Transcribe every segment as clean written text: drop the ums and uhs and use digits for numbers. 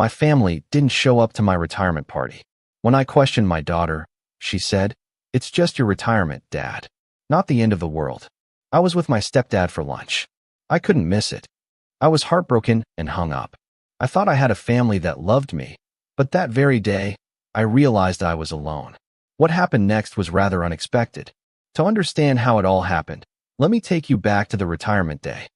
My family didn't show up to my retirement party. When I questioned my daughter, she said, "It's just your retirement, Dad. Not the end of the world." I was with my stepdad for lunch. I couldn't miss it. I was heartbroken and hung up. I thought I had a family that loved me, but that very day, I realized I was alone. What happened next was rather unexpected. To understand how it all happened, let me take you back to the retirement day.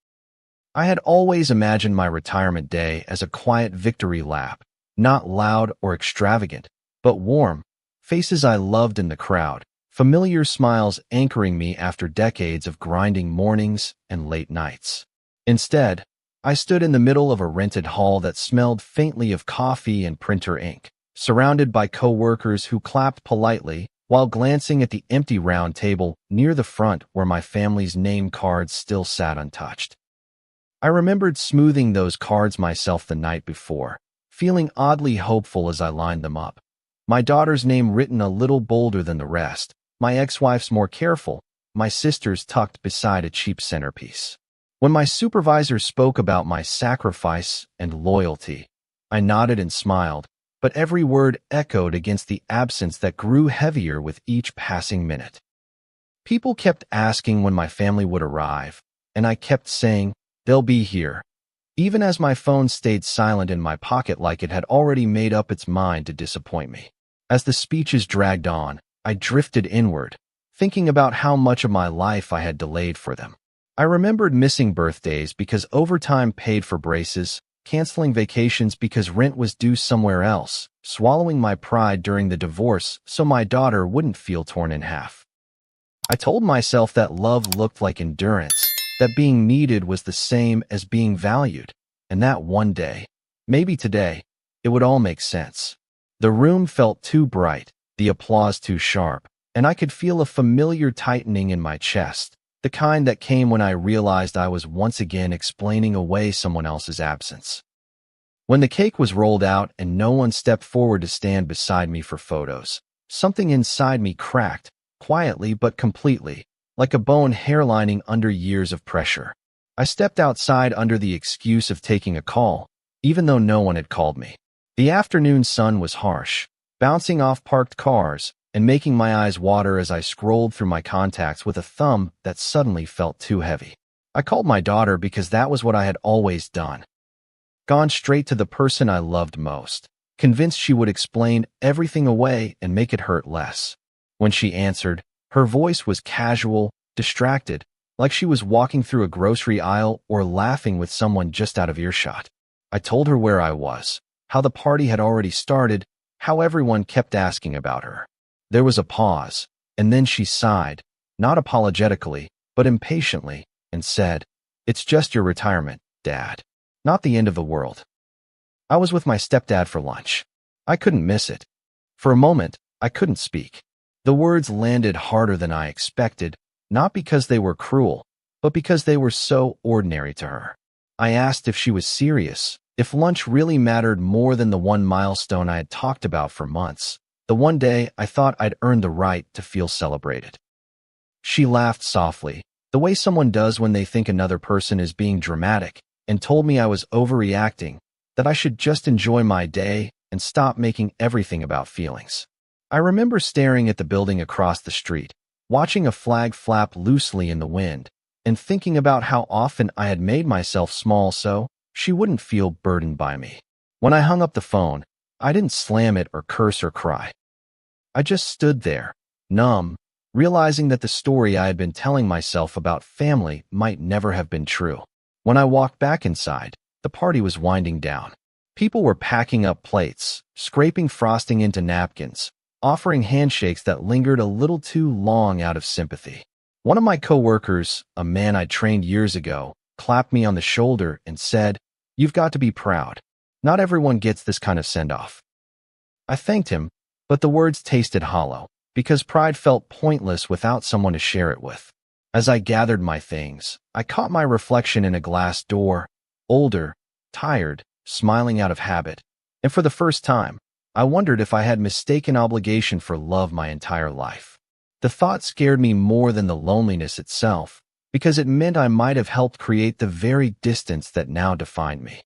I had always imagined my retirement day as a quiet victory lap, not loud or extravagant, but warm, faces I loved in the crowd, familiar smiles anchoring me after decades of grinding mornings and late nights. Instead, I stood in the middle of a rented hall that smelled faintly of coffee and printer ink, surrounded by coworkers who clapped politely while glancing at the empty round table near the front where my family's name cards still sat untouched. I remembered smoothing those cards myself the night before, feeling oddly hopeful as I lined them up. My daughter's name written a little bolder than the rest, my ex-wife's more careful, my sister's tucked beside a cheap centerpiece. When my supervisor spoke about my sacrifice and loyalty, I nodded and smiled, but every word echoed against the absence that grew heavier with each passing minute. People kept asking when my family would arrive, and I kept saying, "They'll be here," even as my phone stayed silent in my pocket like it had already made up its mind to disappoint me. As the speeches dragged on, I drifted inward, thinking about how much of my life I had delayed for them. I remembered missing birthdays because overtime paid for braces, canceling vacations because rent was due somewhere else, swallowing my pride during the divorce so my daughter wouldn't feel torn in half. I told myself that love looked like endurance, that being needed was the same as being valued, and that one day, maybe today, it would all make sense. The room felt too bright, the applause too sharp, and I could feel a familiar tightening in my chest, the kind that came when I realized I was once again explaining away someone else's absence. When the cake was rolled out and no one stepped forward to stand beside me for photos, something inside me cracked, quietly but completely, like a bone hairlining under years of pressure. I stepped outside under the excuse of taking a call, even though no one had called me. The afternoon sun was harsh, bouncing off parked cars and making my eyes water as I scrolled through my contacts with a thumb that suddenly felt too heavy. I called my daughter because that was what I had always done. Gone straight to the person I loved most, convinced she would explain everything away and make it hurt less. When she answered, her voice was casual, distracted, like she was walking through a grocery aisle or laughing with someone just out of earshot. I told her where I was, how the party had already started, how everyone kept asking about her. There was a pause, and then she sighed, not apologetically, but impatiently, and said, "It's just your retirement, Dad. Not the end of the world." I was with my stepdad for lunch. I couldn't miss it. For a moment, I couldn't speak. The words landed harder than I expected, not because they were cruel, but because they were so ordinary to her. I asked if she was serious, if lunch really mattered more than the one milestone I had talked about for months, the one day I thought I'd earned the right to feel celebrated. She laughed softly, the way someone does when they think another person is being dramatic, and told me I was overreacting, that I should just enjoy my day and stop making everything about feelings. I remember staring at the building across the street, watching a flag flap loosely in the wind, and thinking about how often I had made myself small so she wouldn't feel burdened by me. When I hung up the phone, I didn't slam it or curse or cry. I just stood there, numb, realizing that the story I had been telling myself about family might never have been true. When I walked back inside, the party was winding down. People were packing up plates, scraping frosting into napkins, offering handshakes that lingered a little too long out of sympathy. One of my coworkers, a man I trained years ago, clapped me on the shoulder and said, "You've got to be proud. Not everyone gets this kind of send-off." I thanked him, but the words tasted hollow, because pride felt pointless without someone to share it with. As I gathered my things, I caught my reflection in a glass door, older, tired, smiling out of habit, and for the first time, I wondered if I had mistaken obligation for love my entire life. The thought scared me more than the loneliness itself, because it meant I might have helped create the very distance that now defined me.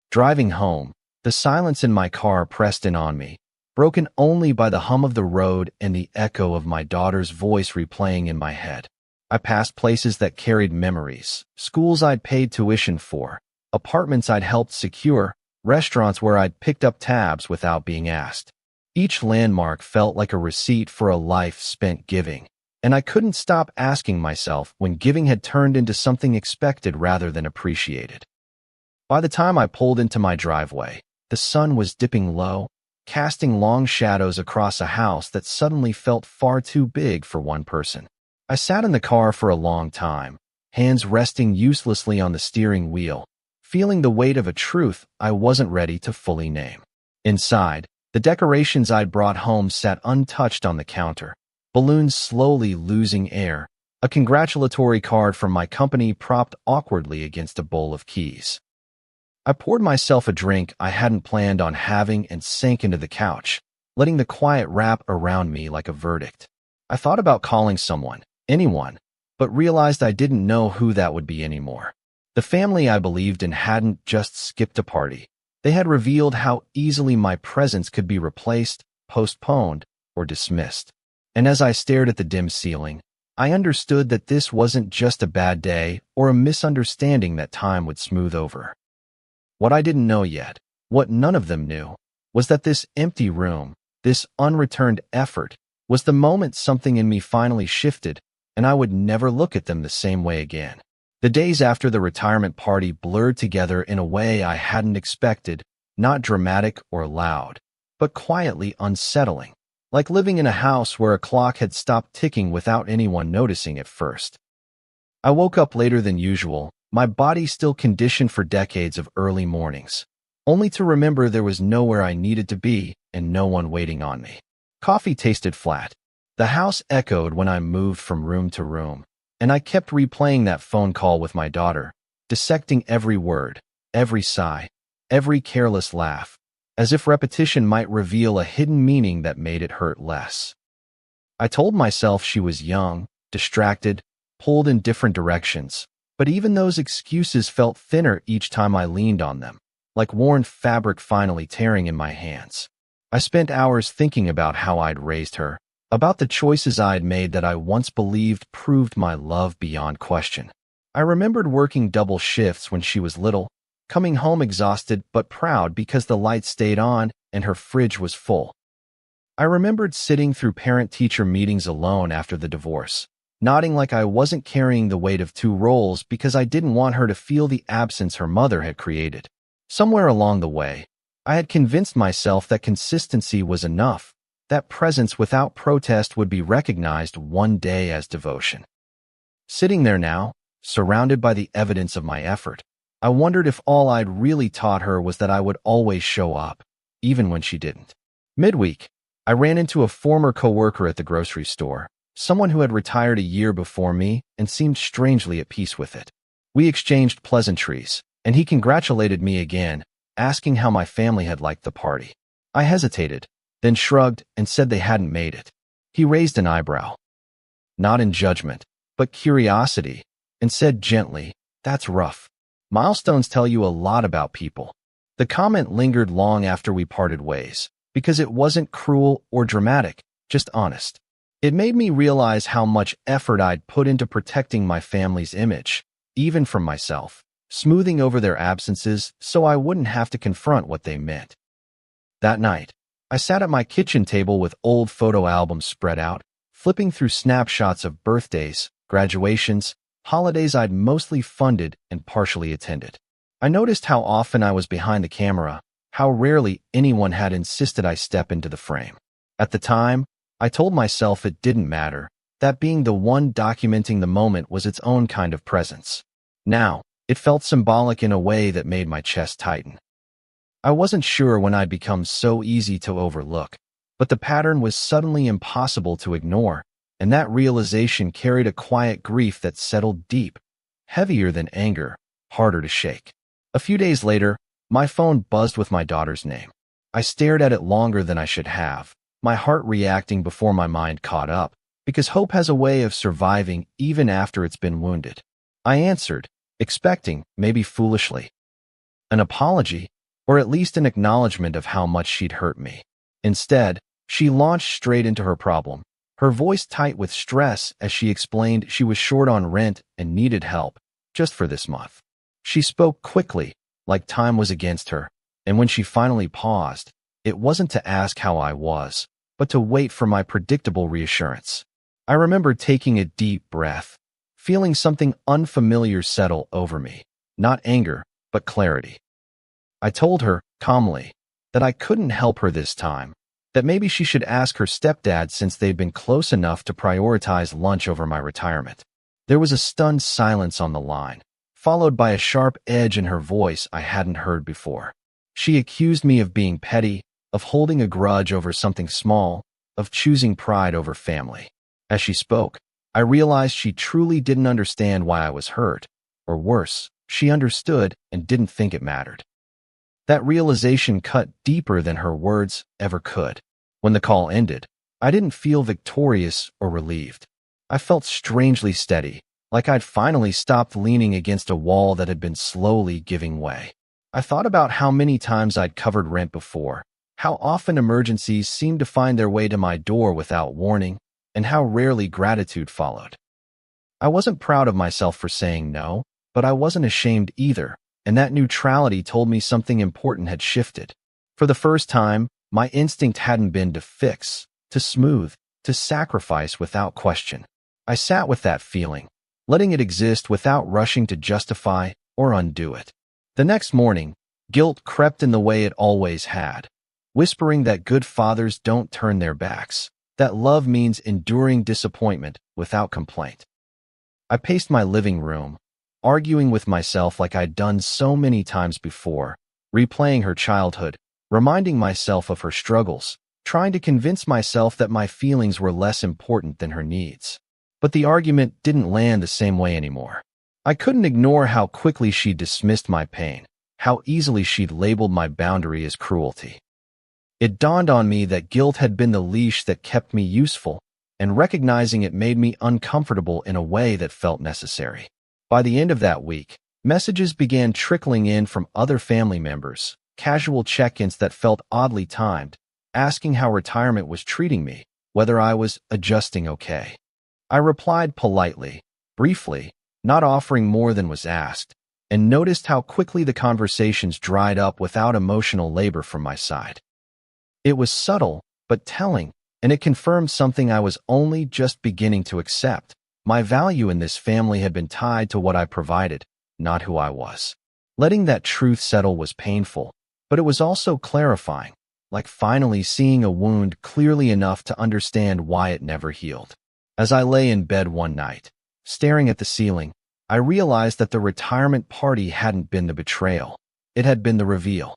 Driving home, The silence in my car pressed in on me, broken only by the hum of the road and the echo of my daughter's voice replaying in my head. I passed places that carried memories, schools I'd paid tuition for, apartments I'd helped secure, restaurants where I'd picked up tabs without being asked. Each landmark felt like a receipt for a life spent giving, and I couldn't stop asking myself when giving had turned into something expected rather than appreciated. By the time I pulled into my driveway, the sun was dipping low, casting long shadows across a house that suddenly felt far too big for one person. I sat in the car for a long time, hands resting uselessly on the steering wheel, feeling the weight of a truth I wasn't ready to fully name. Inside, the decorations I'd brought home sat untouched on the counter, balloons slowly losing air, a congratulatory card from my company propped awkwardly against a bowl of keys. I poured myself a drink I hadn't planned on having and sank into the couch, letting the quiet wrap around me like a verdict. I thought about calling someone, anyone, but realized I didn't know who that would be anymore. The family I believed in hadn't just skipped a party. They had revealed how easily my presence could be replaced, postponed, or dismissed. And as I stared at the dim ceiling, I understood that this wasn't just a bad day or a misunderstanding that time would smooth over. What I didn't know yet, what none of them knew, was that this empty room, this unreturned effort, was the moment something in me finally shifted, and I would never look at them the same way again. The days after the retirement party blurred together in a way I hadn't expected, not dramatic or loud, but quietly unsettling, like living in a house where a clock had stopped ticking without anyone noticing at first. I woke up later than usual, my body still conditioned for decades of early mornings, only to remember there was nowhere I needed to be and no one waiting on me. Coffee tasted flat. The house echoed when I moved from room to room, and I kept replaying that phone call with my daughter, dissecting every word, every sigh, every careless laugh, as if repetition might reveal a hidden meaning that made it hurt less. I told myself she was young, distracted, pulled in different directions, but even those excuses felt thinner each time I leaned on them, like worn fabric finally tearing in my hands. I spent hours thinking about how I'd raised her, about the choices I'd made that I once believed proved my love beyond question. I remembered working double shifts when she was little, coming home exhausted but proud because the lights stayed on and her fridge was full. I remembered sitting through parent-teacher meetings alone after the divorce, nodding like I wasn't carrying the weight of two roles because I didn't want her to feel the absence her mother had created. Somewhere along the way, I had convinced myself that consistency was enough, that presence without protest would be recognized one day as devotion. Sitting there now, surrounded by the evidence of my effort, I wondered if all I'd really taught her was that I would always show up, even when she didn't. Midweek, I ran into a former coworker at the grocery store, someone who had retired a year before me and seemed strangely at peace with it. We exchanged pleasantries, and he congratulated me again, asking how my family had liked the party. I hesitated, then shrugged and said they hadn't made it. He raised an eyebrow, not in judgment, but curiosity, and said gently, "That's rough. Milestones tell you a lot about people." The comment lingered long after we parted ways, because it wasn't cruel or dramatic, just honest. It made me realize how much effort I'd put into protecting my family's image, even from myself, smoothing over their absences so I wouldn't have to confront what they meant. That night, I sat at my kitchen table with old photo albums spread out, flipping through snapshots of birthdays, graduations, holidays I'd mostly funded and partially attended. I noticed how often I was behind the camera, how rarely anyone had insisted I step into the frame. At the time, I told myself it didn't matter, that being the one documenting the moment was its own kind of presence. Now, it felt symbolic in a way that made my chest tighten. I wasn't sure when I'd become so easy to overlook, but the pattern was suddenly impossible to ignore, and that realization carried a quiet grief that settled deep, heavier than anger, harder to shake. A few days later, my phone buzzed with my daughter's name. I stared at it longer than I should have, my heart reacting before my mind caught up, because hope has a way of surviving even after it's been wounded. I answered, expecting, maybe foolishly, an apology, or at least an acknowledgement of how much she'd hurt me. Instead, she launched straight into her problem, her voice tight with stress as she explained she was short on rent and needed help, just for this month. She spoke quickly, like time was against her, and when she finally paused, it wasn't to ask how I was, but to wait for my predictable reassurance. I remember taking a deep breath, feeling something unfamiliar settle over me, not anger, but clarity. I told her, calmly, that I couldn't help her this time, that maybe she should ask her stepdad since they'd been close enough to prioritize lunch over my retirement. There was a stunned silence on the line, followed by a sharp edge in her voice I hadn't heard before. She accused me of being petty, of holding a grudge over something small, of choosing pride over family. As she spoke, I realized she truly didn't understand why I was hurt, or worse, she understood and didn't think it mattered. That realization cut deeper than her words ever could. When the call ended, I didn't feel victorious or relieved. I felt strangely steady, like I'd finally stopped leaning against a wall that had been slowly giving way. I thought about how many times I'd covered rent before, how often emergencies seemed to find their way to my door without warning, and how rarely gratitude followed. I wasn't proud of myself for saying no, but I wasn't ashamed either, and that neutrality told me something important had shifted. For the first time, my instinct hadn't been to fix, to smooth, to sacrifice without question. I sat with that feeling, letting it exist without rushing to justify or undo it. The next morning, guilt crept in the way it always had, whispering that good fathers don't turn their backs, that love means enduring disappointment without complaint. I paced my living room, arguing with myself like I'd done so many times before, replaying her childhood, reminding myself of her struggles, trying to convince myself that my feelings were less important than her needs. But the argument didn't land the same way anymore. I couldn't ignore how quickly she dismissed my pain, how easily she'd labeled my boundary as cruelty. It dawned on me that guilt had been the leash that kept me useful, and recognizing it made me uncomfortable in a way that felt necessary. By the end of that week, messages began trickling in from other family members, casual check-ins that felt oddly timed, asking how retirement was treating me, whether I was adjusting okay. I replied politely, briefly, not offering more than was asked, and noticed how quickly the conversations dried up without emotional labor from my side. It was subtle, but telling, and it confirmed something I was only just beginning to accept. My value in this family had been tied to what I provided, not who I was. Letting that truth settle was painful, but it was also clarifying, like finally seeing a wound clearly enough to understand why it never healed. As I lay in bed one night, staring at the ceiling, I realized that the retirement party hadn't been the betrayal. It had been the reveal.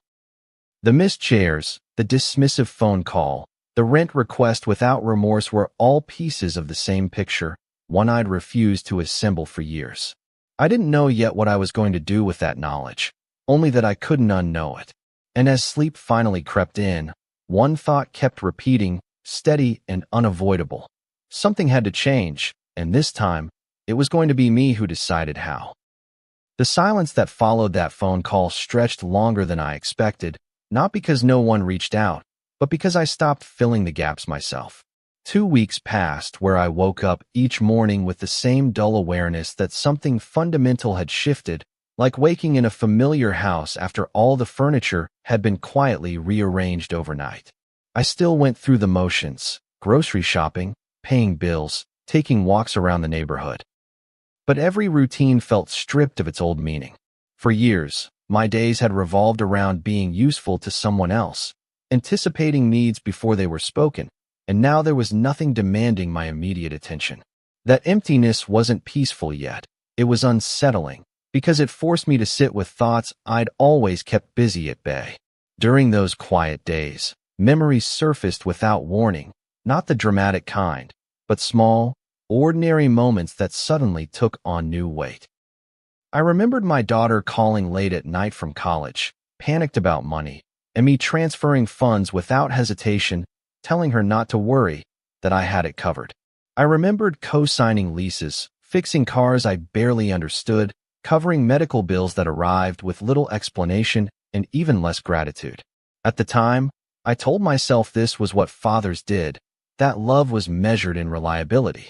The missed chairs, the dismissive phone call, the rent request without remorse were all pieces of the same picture, one I'd refused to assemble for years. I didn't know yet what I was going to do with that knowledge, only that I couldn't unknow it. And as sleep finally crept in, one thought kept repeating, steady and unavoidable. Something had to change, and this time, it was going to be me who decided how. The silence that followed that phone call stretched longer than I expected, not because no one reached out, but because I stopped filling the gaps myself. 2 weeks passed where I woke up each morning with the same dull awareness that something fundamental had shifted, like waking in a familiar house after all the furniture had been quietly rearranged overnight. I still went through the motions, grocery shopping, paying bills, taking walks around the neighborhood. But every routine felt stripped of its old meaning. For years, my days had revolved around being useful to someone else, anticipating needs before they were spoken, and now there was nothing demanding my immediate attention. That emptiness wasn't peaceful yet. It was unsettling, because it forced me to sit with thoughts I'd always kept busy at bay. During those quiet days, memories surfaced without warning, not the dramatic kind, but small, ordinary moments that suddenly took on new weight. I remembered my daughter calling late at night from college, panicked about money, and me transferring funds without hesitation, telling her not to worry, that I had it covered. I remembered co-signing leases, fixing cars I barely understood, covering medical bills that arrived with little explanation, and even less gratitude. At the time, I told myself this was what fathers did, that love was measured in reliability.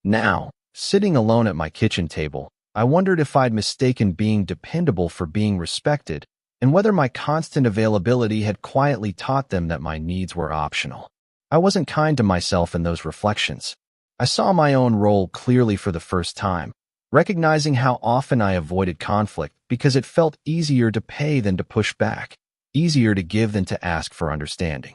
Now, sitting alone at my kitchen table, I wondered if I'd mistaken being dependable for being respected, and whether my constant availability had quietly taught them that my needs were optional. I wasn't kind to myself in those reflections. I saw my own role clearly for the first time, recognizing how often I avoided conflict because it felt easier to pay than to push back, easier to give than to ask for understanding.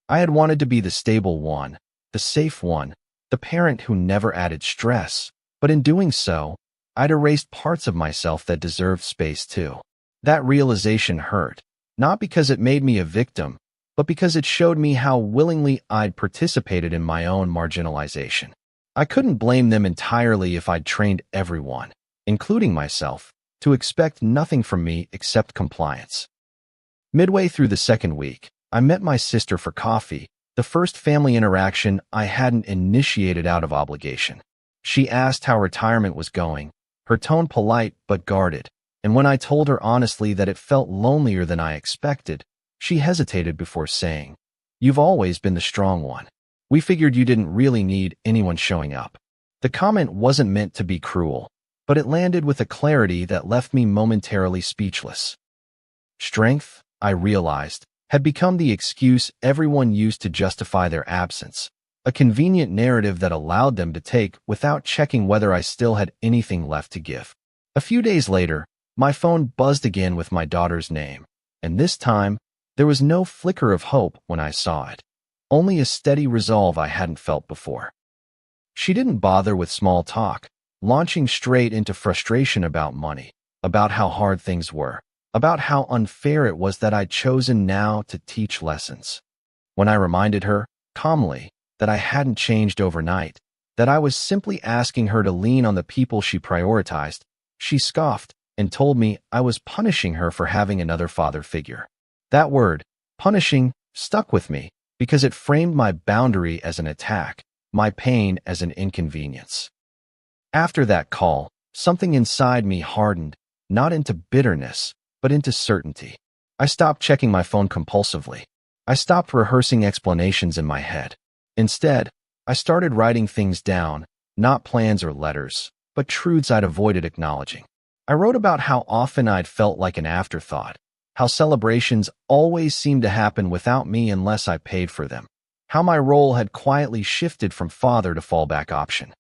I had wanted to be the stable one, the safe one, the parent who never added stress, but in doing so, I'd erased parts of myself that deserved space too. That realization hurt, not because it made me a victim, but because it showed me how willingly I'd participated in my own marginalization. I couldn't blame them entirely if I'd trained everyone, including myself, to expect nothing from me except compliance. Midway through the second week, I met my sister for coffee, the first family interaction I hadn't initiated out of obligation. She asked how retirement was going, her tone polite but guarded, and when I told her honestly that it felt lonelier than I expected, she hesitated before saying, "You've always been the strong one. We figured you didn't really need anyone showing up." The comment wasn't meant to be cruel, but it landed with a clarity that left me momentarily speechless. Strength, I realized, had become the excuse everyone used to justify their absence, a convenient narrative that allowed them to take without checking whether I still had anything left to give. A few days later, my phone buzzed again with my daughter's name, and this time, there was no flicker of hope when I saw it, only a steady resolve I hadn't felt before. She didn't bother with small talk, launching straight into frustration about money, about how hard things were, about how unfair it was that I'd chosen now to teach lessons. When I reminded her, calmly, that I hadn't changed overnight, that I was simply asking her to lean on the people she prioritized, she scoffed and told me I was punishing her for having another father figure. That word, punishing, stuck with me because it framed my boundary as an attack, my pain as an inconvenience. After that call, something inside me hardened, not into bitterness, but into certainty. I stopped checking my phone compulsively. I stopped rehearsing explanations in my head. Instead, I started writing things down, not plans or letters, but truths I'd avoided acknowledging. I wrote about how often I'd felt like an afterthought, how celebrations always seemed to happen without me unless I paid for them, how my role had quietly shifted from father to fallback option.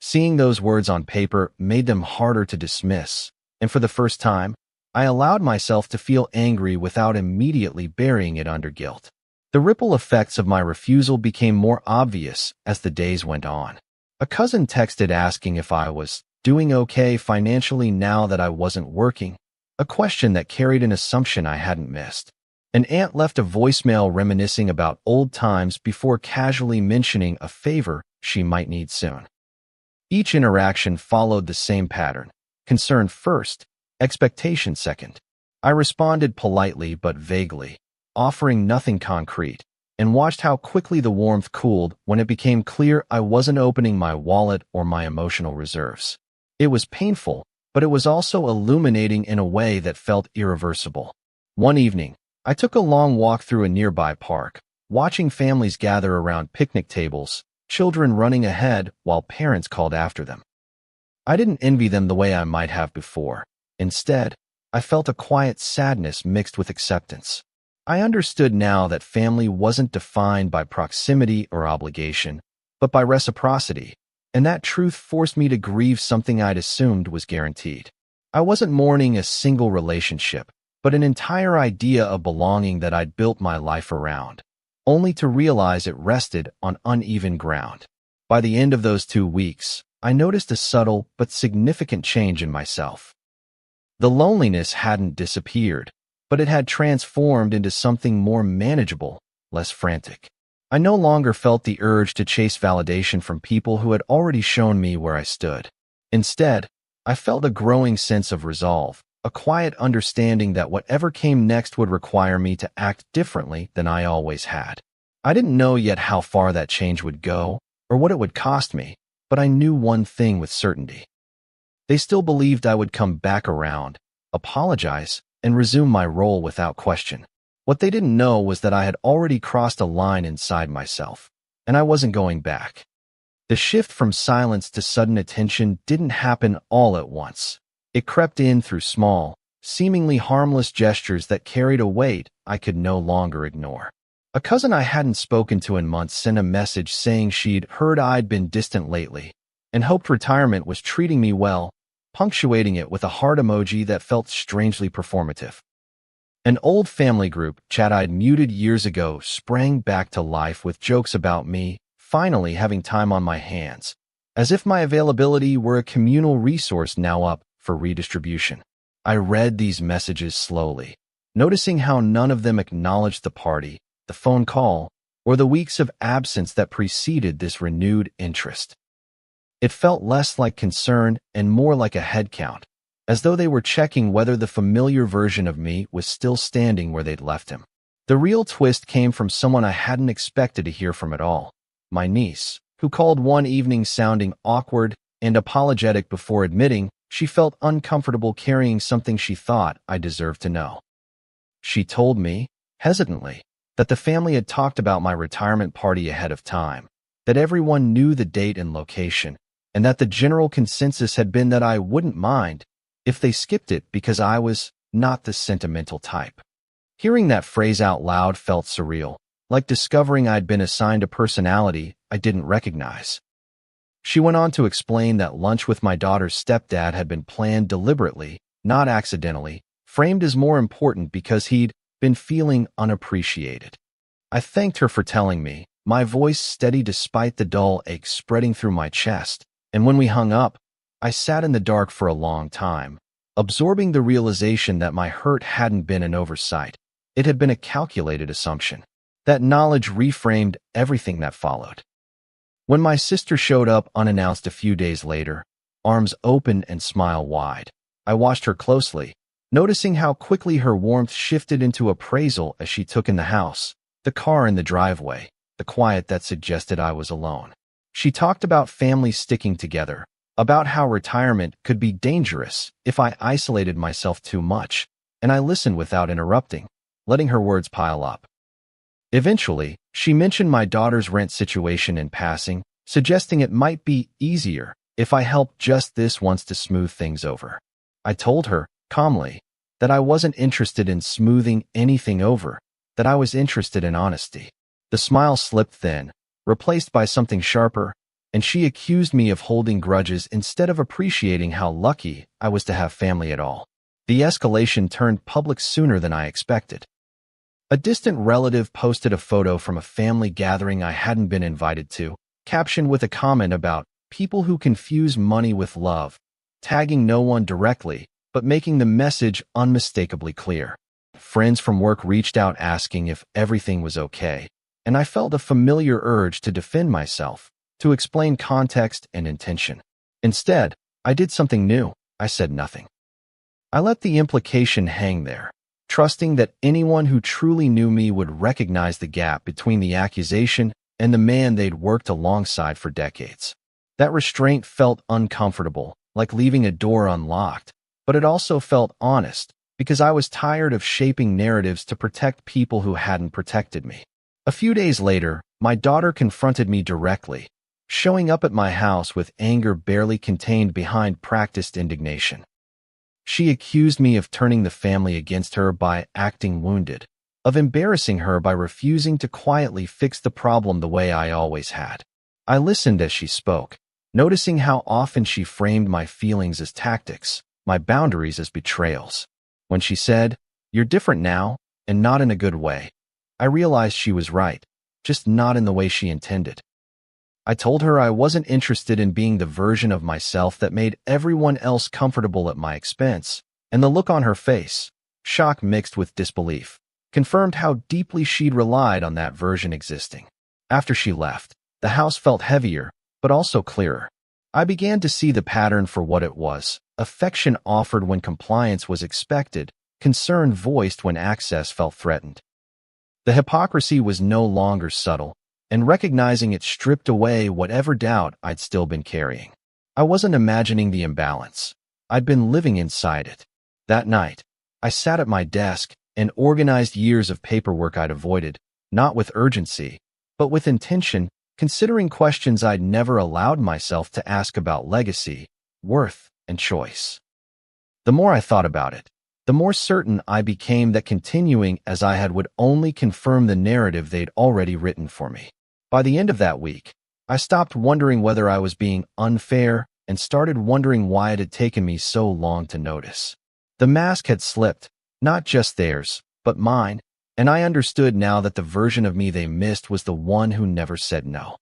Seeing those words on paper made them harder to dismiss, and for the first time, I allowed myself to feel angry without immediately burying it under guilt. The ripple effects of my refusal became more obvious as the days went on. A cousin texted asking if I was doing okay financially now that I wasn't working, a question that carried an assumption I hadn't missed. An aunt left a voicemail reminiscing about old times before casually mentioning a favor she might need soon. Each interaction followed the same pattern: concern first, expectation second. I responded politely but vaguely, offering nothing concrete, and watched how quickly the warmth cooled when it became clear I wasn't opening my wallet or my emotional reserves. It was painful, but it was also illuminating in a way that felt irreversible. One evening, I took a long walk through a nearby park, watching families gather around picnic tables, children running ahead while parents called after them. I didn't envy them the way I might have before. Instead, I felt a quiet sadness mixed with acceptance. I understood now that family wasn't defined by proximity or obligation, but by reciprocity, and that truth forced me to grieve something I'd assumed was guaranteed. I wasn't mourning a single relationship, but an entire idea of belonging that I'd built my life around, only to realize it rested on uneven ground. By the end of those 2 weeks, I noticed a subtle but significant change in myself. The loneliness hadn't disappeared, but it had transformed into something more manageable, less frantic. I no longer felt the urge to chase validation from people who had already shown me where I stood. Instead, I felt a growing sense of resolve, a quiet understanding that whatever came next would require me to act differently than I always had. I didn't know yet how far that change would go or what it would cost me, but I knew one thing with certainty. They still believed I would come back around, apologize, and resume my role without question. What they didn't know was that I had already crossed a line inside myself, and I wasn't going back. The shift from silence to sudden attention didn't happen all at once. It crept in through small, seemingly harmless gestures that carried a weight I could no longer ignore. A cousin I hadn't spoken to in months sent a message saying she'd heard I'd been distant lately and hoped retirement was treating me well, punctuating it with a heart emoji that felt strangely performative. An old family group chat I'd muted years ago sprang back to life with jokes about me finally having time on my hands, as if my availability were a communal resource now up for redistribution. I read these messages slowly, noticing how none of them acknowledged the party, the phone call, or the weeks of absence that preceded this renewed interest. It felt less like concern and more like a head count, as though they were checking whether the familiar version of me was still standing where they'd left him. The real twist came from someone I hadn't expected to hear from at all, my niece, who called one evening sounding awkward and apologetic before admitting she felt uncomfortable carrying something she thought I deserved to know. She told me, hesitantly, that the family had talked about my retirement party ahead of time, that everyone knew the date and location, and that the general consensus had been that I wouldn't mind if they skipped it because I was not the sentimental type. Hearing that phrase out loud felt surreal, like discovering I'd been assigned a personality I didn't recognize. She went on to explain that lunch with my daughter's stepdad had been planned deliberately, not accidentally, framed as more important because he'd been feeling unappreciated. I thanked her for telling me, my voice steady despite the dull ache spreading through my chest, and when we hung up, I sat in the dark for a long time, absorbing the realization that my hurt hadn't been an oversight. It had been a calculated assumption. That knowledge reframed everything that followed. When my sister showed up unannounced a few days later, arms open and smile wide, I watched her closely, noticing how quickly her warmth shifted into appraisal as she took in the house, the car in the driveway, the quiet that suggested I was alone. She talked about families sticking together, about how retirement could be dangerous if I isolated myself too much, and I listened without interrupting, letting her words pile up. Eventually, she mentioned my daughter's rent situation in passing, suggesting it might be easier if I helped just this once to smooth things over. I told her, calmly, that I wasn't interested in smoothing anything over, that I was interested in honesty. The smile slipped thin, replaced by something sharper, and she accused me of holding grudges instead of appreciating how lucky I was to have family at all. The escalation turned public sooner than I expected. A distant relative posted a photo from a family gathering I hadn't been invited to, captioned with a comment about people who confuse money with love, tagging no one directly, but making the message unmistakably clear. Friends from work reached out asking if everything was okay, and I felt a familiar urge to defend myself, to explain context and intention. Instead, I did something new. I said nothing. I let the implication hang there, trusting that anyone who truly knew me would recognize the gap between the accusation and the man they'd worked alongside for decades. That restraint felt uncomfortable, like leaving a door unlocked, but it also felt honest, because I was tired of shaping narratives to protect people who hadn't protected me. A few days later, my daughter confronted me directly, showing up at my house with anger barely contained behind practiced indignation. She accused me of turning the family against her by acting wounded, of embarrassing her by refusing to quietly fix the problem the way I always had. I listened as she spoke, noticing how often she framed my feelings as tactics, my boundaries as betrayals. When she said, "You're different now, and not in a good way," I realized she was right, just not in the way she intended. I told her I wasn't interested in being the version of myself that made everyone else comfortable at my expense, and the look on her face, shock mixed with disbelief, confirmed how deeply she'd relied on that version existing. After she left, the house felt heavier, but also clearer. I began to see the pattern for what it was: affection offered when compliance was expected, concern voiced when access felt threatened. The hypocrisy was no longer subtle, and recognizing it stripped away whatever doubt I'd still been carrying. I wasn't imagining the imbalance. I'd been living inside it. That night, I sat at my desk and organized years of paperwork I'd avoided, not with urgency, but with intention, considering questions I'd never allowed myself to ask about legacy, worth, and choice. The more I thought about it, the more certain I became that continuing as I had would only confirm the narrative they'd already written for me. By the end of that week, I stopped wondering whether I was being unfair and started wondering why it had taken me so long to notice. The mask had slipped, not just theirs, but mine, and I understood now that the version of me they missed was the one who never said no.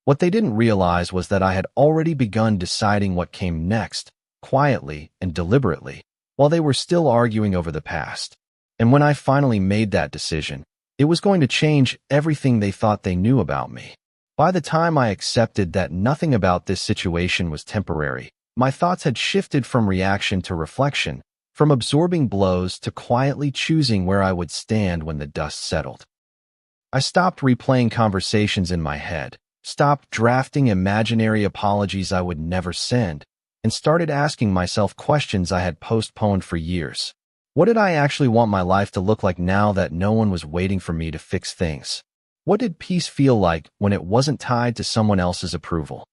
What they didn't realize was that I had already begun deciding what came next, quietly and deliberately, while they were still arguing over the past. And when I finally made that decision, it was going to change everything they thought they knew about me. By the time I accepted that nothing about this situation was temporary, my thoughts had shifted from reaction to reflection, from absorbing blows to quietly choosing where I would stand when the dust settled. I stopped replaying conversations in my head, stopped drafting imaginary apologies I would never send, and started asking myself questions I had postponed for years. What did I actually want my life to look like now that no one was waiting for me to fix things? What did peace feel like when it wasn't tied to someone else's approval?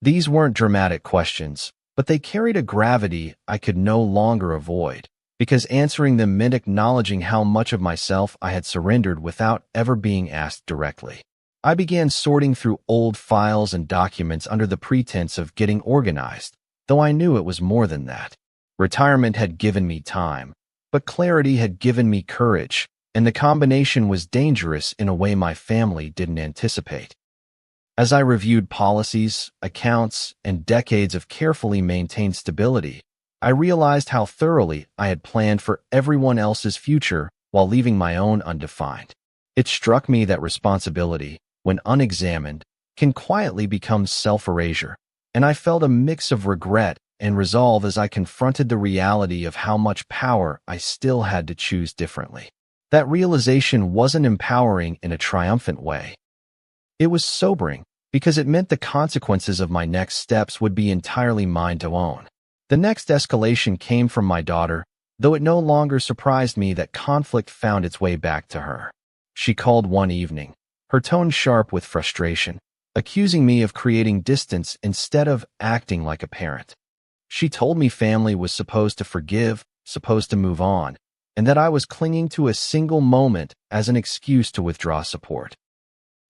These weren't dramatic questions, but they carried a gravity I could no longer avoid, because answering them meant acknowledging how much of myself I had surrendered without ever being asked directly. I began sorting through old files and documents under the pretense of getting organized, though I knew it was more than that. Retirement had given me time, but clarity had given me courage, and the combination was dangerous in a way my family didn't anticipate. As I reviewed policies, accounts, and decades of carefully maintained stability, I realized how thoroughly I had planned for everyone else's future while leaving my own undefined. It struck me that responsibility, when unexamined, can quietly become self-erasure, and I felt a mix of regret and resolve as I confronted the reality of how much power I still had to choose differently. That realization wasn't empowering in a triumphant way. It was sobering, because it meant the consequences of my next steps would be entirely mine to own. The next escalation came from my daughter, though it no longer surprised me that conflict found its way back to her. She called one evening, her tone sharp with frustration, accusing me of creating distance instead of acting like a parent. She told me family was supposed to forgive, supposed to move on, and that I was clinging to a single moment as an excuse to withdraw support.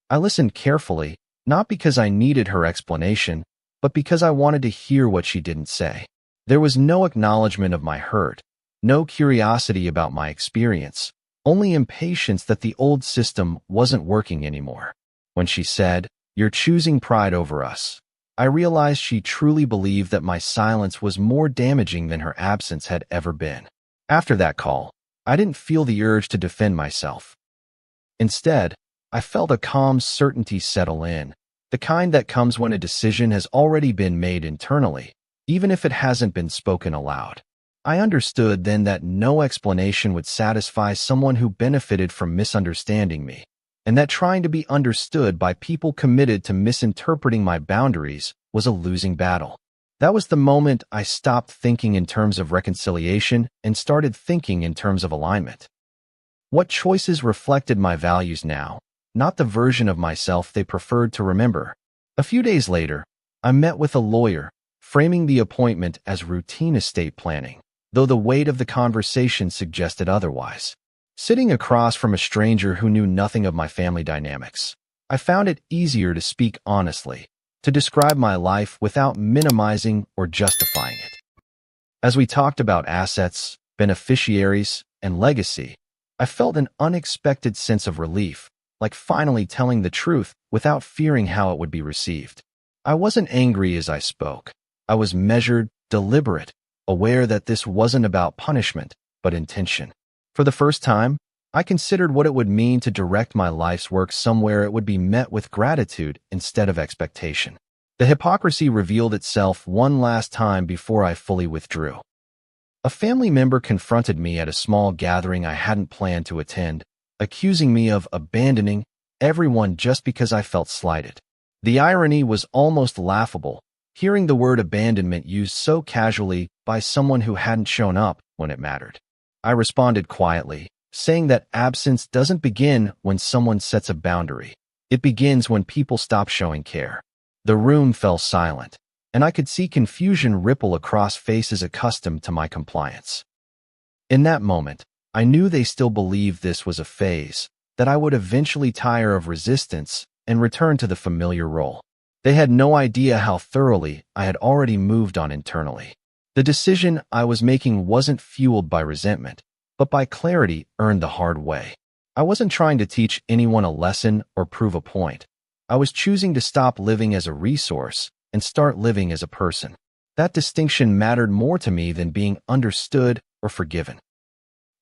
I listened carefully, not because I needed her explanation, but because I wanted to hear what she didn't say. There was no acknowledgement of my hurt, no curiosity about my experience, only impatience that the old system wasn't working anymore. When she said, "You're choosing pride over us," I realized she truly believed that my silence was more damaging than her absence had ever been. After that call, I didn't feel the urge to defend myself. Instead, I felt a calm certainty settle in, the kind that comes when a decision has already been made internally, even if it hasn't been spoken aloud. I understood then that no explanation would satisfy someone who benefited from misunderstanding me, and that trying to be understood by people committed to misinterpreting my boundaries was a losing battle. That was the moment I stopped thinking in terms of reconciliation and started thinking in terms of alignment. What choices reflected my values now, not the version of myself they preferred to remember? A few days later, I met with a lawyer, framing the appointment as routine estate planning, though the weight of the conversation suggested otherwise. Sitting across from a stranger who knew nothing of my family dynamics, I found it easier to speak honestly, to describe my life without minimizing or justifying it. As we talked about assets, beneficiaries, and legacy, I felt an unexpected sense of relief, like finally telling the truth without fearing how it would be received. I wasn't angry as I spoke. I was measured, deliberate, aware that this wasn't about punishment, but intention. For the first time, I considered what it would mean to direct my life's work somewhere it would be met with gratitude instead of expectation. The hypocrisy revealed itself one last time before I fully withdrew. A family member confronted me at a small gathering I hadn't planned to attend, accusing me of abandoning everyone just because I felt slighted. The irony was almost laughable, hearing the word abandonment used so casually by someone who hadn't shown up when it mattered. I responded quietly, saying that absence doesn't begin when someone sets a boundary. It begins when people stop showing care. The room fell silent, and I could see confusion ripple across faces accustomed to my compliance. In that moment, I knew they still believed this was a phase, that I would eventually tire of resistance and return to the familiar role. They had no idea how thoroughly I had already moved on internally. The decision I was making wasn't fueled by resentment, but by clarity earned the hard way. I wasn't trying to teach anyone a lesson or prove a point. I was choosing to stop living as a resource and start living as a person. That distinction mattered more to me than being understood or forgiven.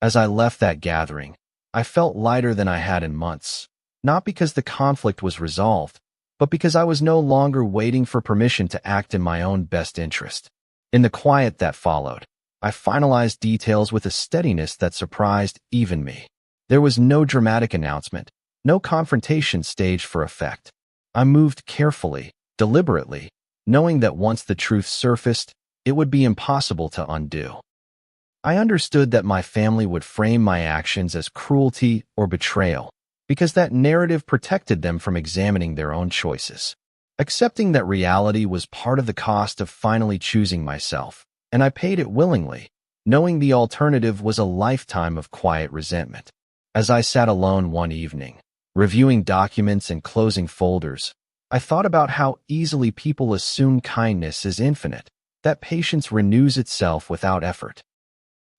As I left that gathering, I felt lighter than I had in months, not because the conflict was resolved, but because I was no longer waiting for permission to act in my own best interest. In the quiet that followed, I finalized details with a steadiness that surprised even me. There was no dramatic announcement, no confrontation staged for effect. I moved carefully, deliberately, knowing that once the truth surfaced, it would be impossible to undo. I understood that my family would frame my actions as cruelty or betrayal, because that narrative protected them from examining their own choices. Accepting that reality was part of the cost of finally choosing myself, and I paid it willingly, knowing the alternative was a lifetime of quiet resentment. As I sat alone one evening, reviewing documents and closing folders, I thought about how easily people assume kindness is infinite, that patience renews itself without effort.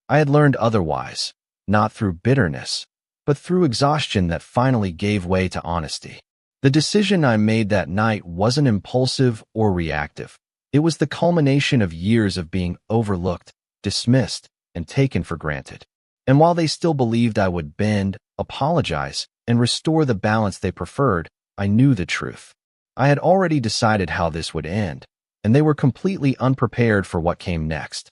I had learned otherwise, not through bitterness, but through exhaustion that finally gave way to honesty. The decision I made that night wasn't impulsive or reactive. It was the culmination of years of being overlooked, dismissed, and taken for granted. And while they still believed I would bend, apologize, and restore the balance they preferred, I knew the truth. I had already decided how this would end, and they were completely unprepared for what came next.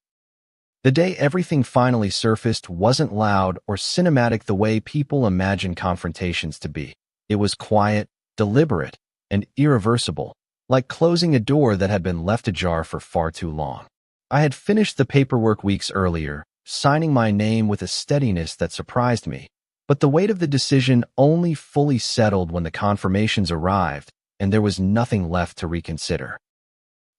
The day everything finally surfaced wasn't loud or cinematic the way people imagine confrontations to be. It was quiet, deliberate, and irreversible, like closing a door that had been left ajar for far too long. I had finished the paperwork weeks earlier, signing my name with a steadiness that surprised me, but the weight of the decision only fully settled when the confirmations arrived and there was nothing left to reconsider.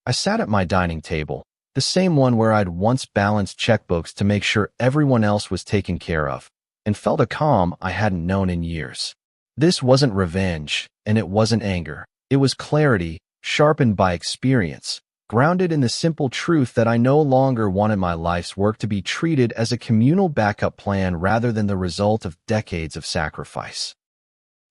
I sat at my dining table, the same one where I'd once balanced checkbooks to make sure everyone else was taken care of, and felt a calm I hadn't known in years. This wasn't revenge, and it wasn't anger. It was clarity, sharpened by experience, grounded in the simple truth that I no longer wanted my life's work to be treated as a communal backup plan rather than the result of decades of sacrifice.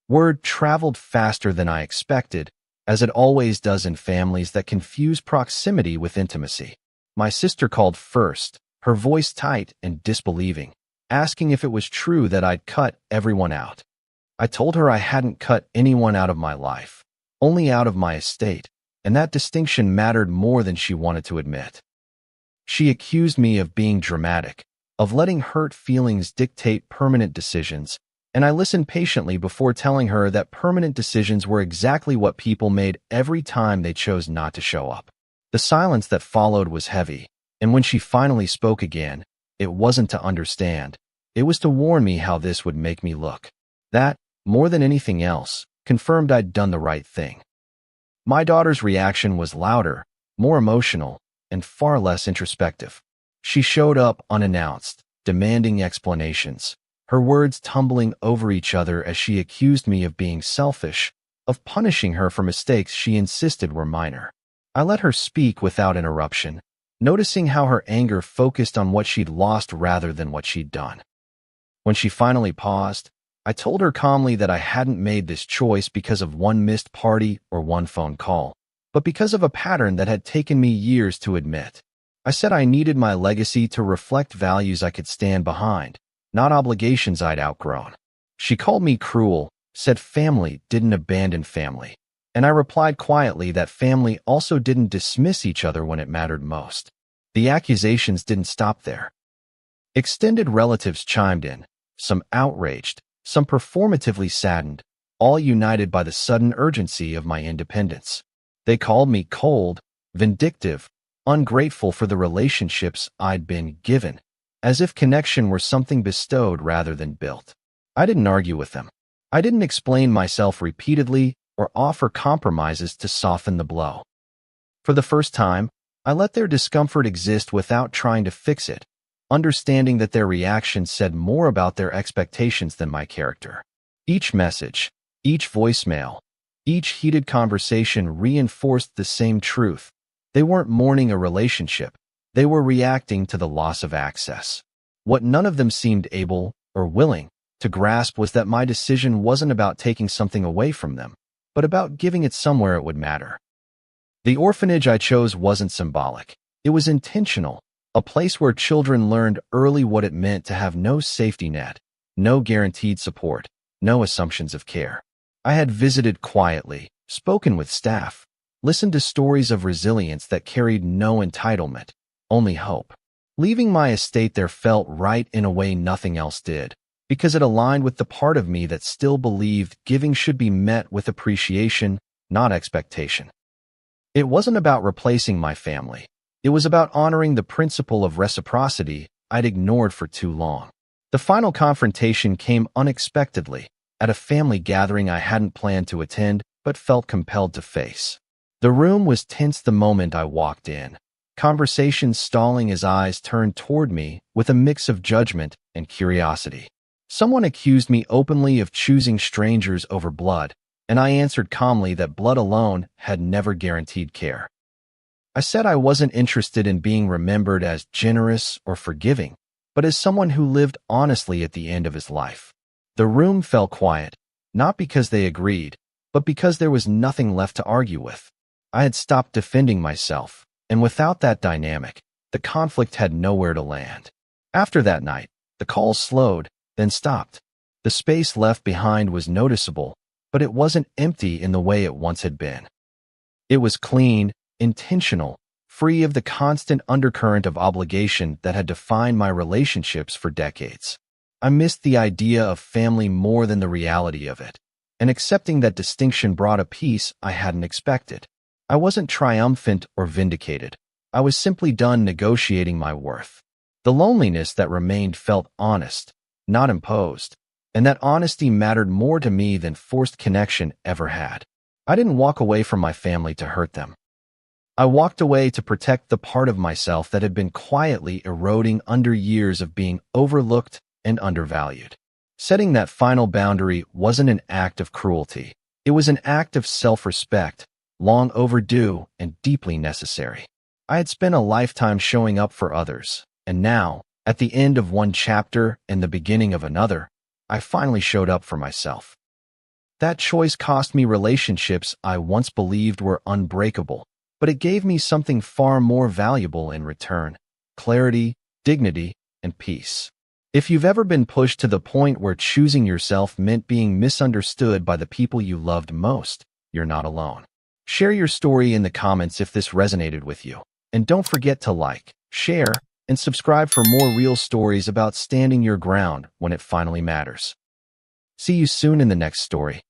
Word traveled faster than I expected, as it always does in families that confuse proximity with intimacy. My sister called first, her voice tight and disbelieving, asking if it was true that I'd cut everyone out. I told her I hadn't cut anyone out of my life, only out of my estate, and that distinction mattered more than she wanted to admit. She accused me of being dramatic, of letting hurt feelings dictate permanent decisions, and I listened patiently before telling her that permanent decisions were exactly what people made every time they chose not to show up. The silence that followed was heavy, and when she finally spoke again, it wasn't to understand. It was to warn me how this would make me look. That, more than anything else, confirmed I'd done the right thing. My daughter's reaction was louder, more emotional, and far less introspective. She showed up unannounced, demanding explanations, her words tumbling over each other as she accused me of being selfish, of punishing her for mistakes she insisted were minor. I let her speak without interruption, noticing how her anger focused on what she'd lost rather than what she'd done. When she finally paused, I told her calmly that I hadn't made this choice because of one missed party or one phone call, but because of a pattern that had taken me years to admit. I said I needed my legacy to reflect values I could stand behind, not obligations I'd outgrown. She called me cruel, said family didn't abandon family, and I replied quietly that family also didn't dismiss each other when it mattered most. The accusations didn't stop there. Extended relatives chimed in, some outraged, some performatively saddened, all united by the sudden urgency of my independence. They called me cold, vindictive, ungrateful for the relationships I'd been given, as if connection were something bestowed rather than built. I didn't argue with them. I didn't explain myself repeatedly or offer compromises to soften the blow. For the first time, I let their discomfort exist without trying to fix it, understanding that their reaction said more about their expectations than my character. Each message, each voicemail, each heated conversation reinforced the same truth. They weren't mourning a relationship. They were reacting to the loss of access. What none of them seemed able or willing to grasp was that my decision wasn't about taking something away from them, but about giving it somewhere it would matter. The orphanage I chose wasn't symbolic. It was intentional, a place where children learned early what it meant to have no safety net, no guaranteed support, no assumptions of care. I had visited quietly, spoken with staff, listened to stories of resilience that carried no entitlement, only hope. Leaving my estate there felt right in a way nothing else did, because it aligned with the part of me that still believed giving should be met with appreciation, not expectation. It wasn't about replacing my family. It was about honoring the principle of reciprocity I'd ignored for too long. The final confrontation came unexpectedly, at a family gathering I hadn't planned to attend but felt compelled to face. The room was tense the moment I walked in, conversation stalling as eyes turned toward me with a mix of judgment and curiosity. Someone accused me openly of choosing strangers over blood, and I answered calmly that blood alone had never guaranteed care. I said I wasn't interested in being remembered as generous or forgiving, but as someone who lived honestly at the end of his life. The room fell quiet, not because they agreed, but because there was nothing left to argue with. I had stopped defending myself, and without that dynamic, the conflict had nowhere to land. After that night, the calls slowed, then stopped. The space left behind was noticeable, but it wasn't empty in the way it once had been. It was clean, intentional, free of the constant undercurrent of obligation that had defined my relationships for decades. I missed the idea of family more than the reality of it, and accepting that distinction brought a peace I hadn't expected. I wasn't triumphant or vindicated. I was simply done negotiating my worth. The loneliness that remained felt honest, not imposed, and that honesty mattered more to me than forced connection ever had. I didn't walk away from my family to hurt them. I walked away to protect the part of myself that had been quietly eroding under years of being overlooked and undervalued. Setting that final boundary wasn't an act of cruelty. It was an act of self-respect, long overdue and deeply necessary. I had spent a lifetime showing up for others, and now, at the end of one chapter and the beginning of another, I finally showed up for myself. That choice cost me relationships I once believed were unbreakable, but it gave me something far more valuable in return: clarity, dignity, and peace. If you've ever been pushed to the point where choosing yourself meant being misunderstood by the people you loved most, you're not alone. Share your story in the comments if this resonated with you. And don't forget to like, share, and subscribe for more real stories about standing your ground when it finally matters. See you soon in the next story.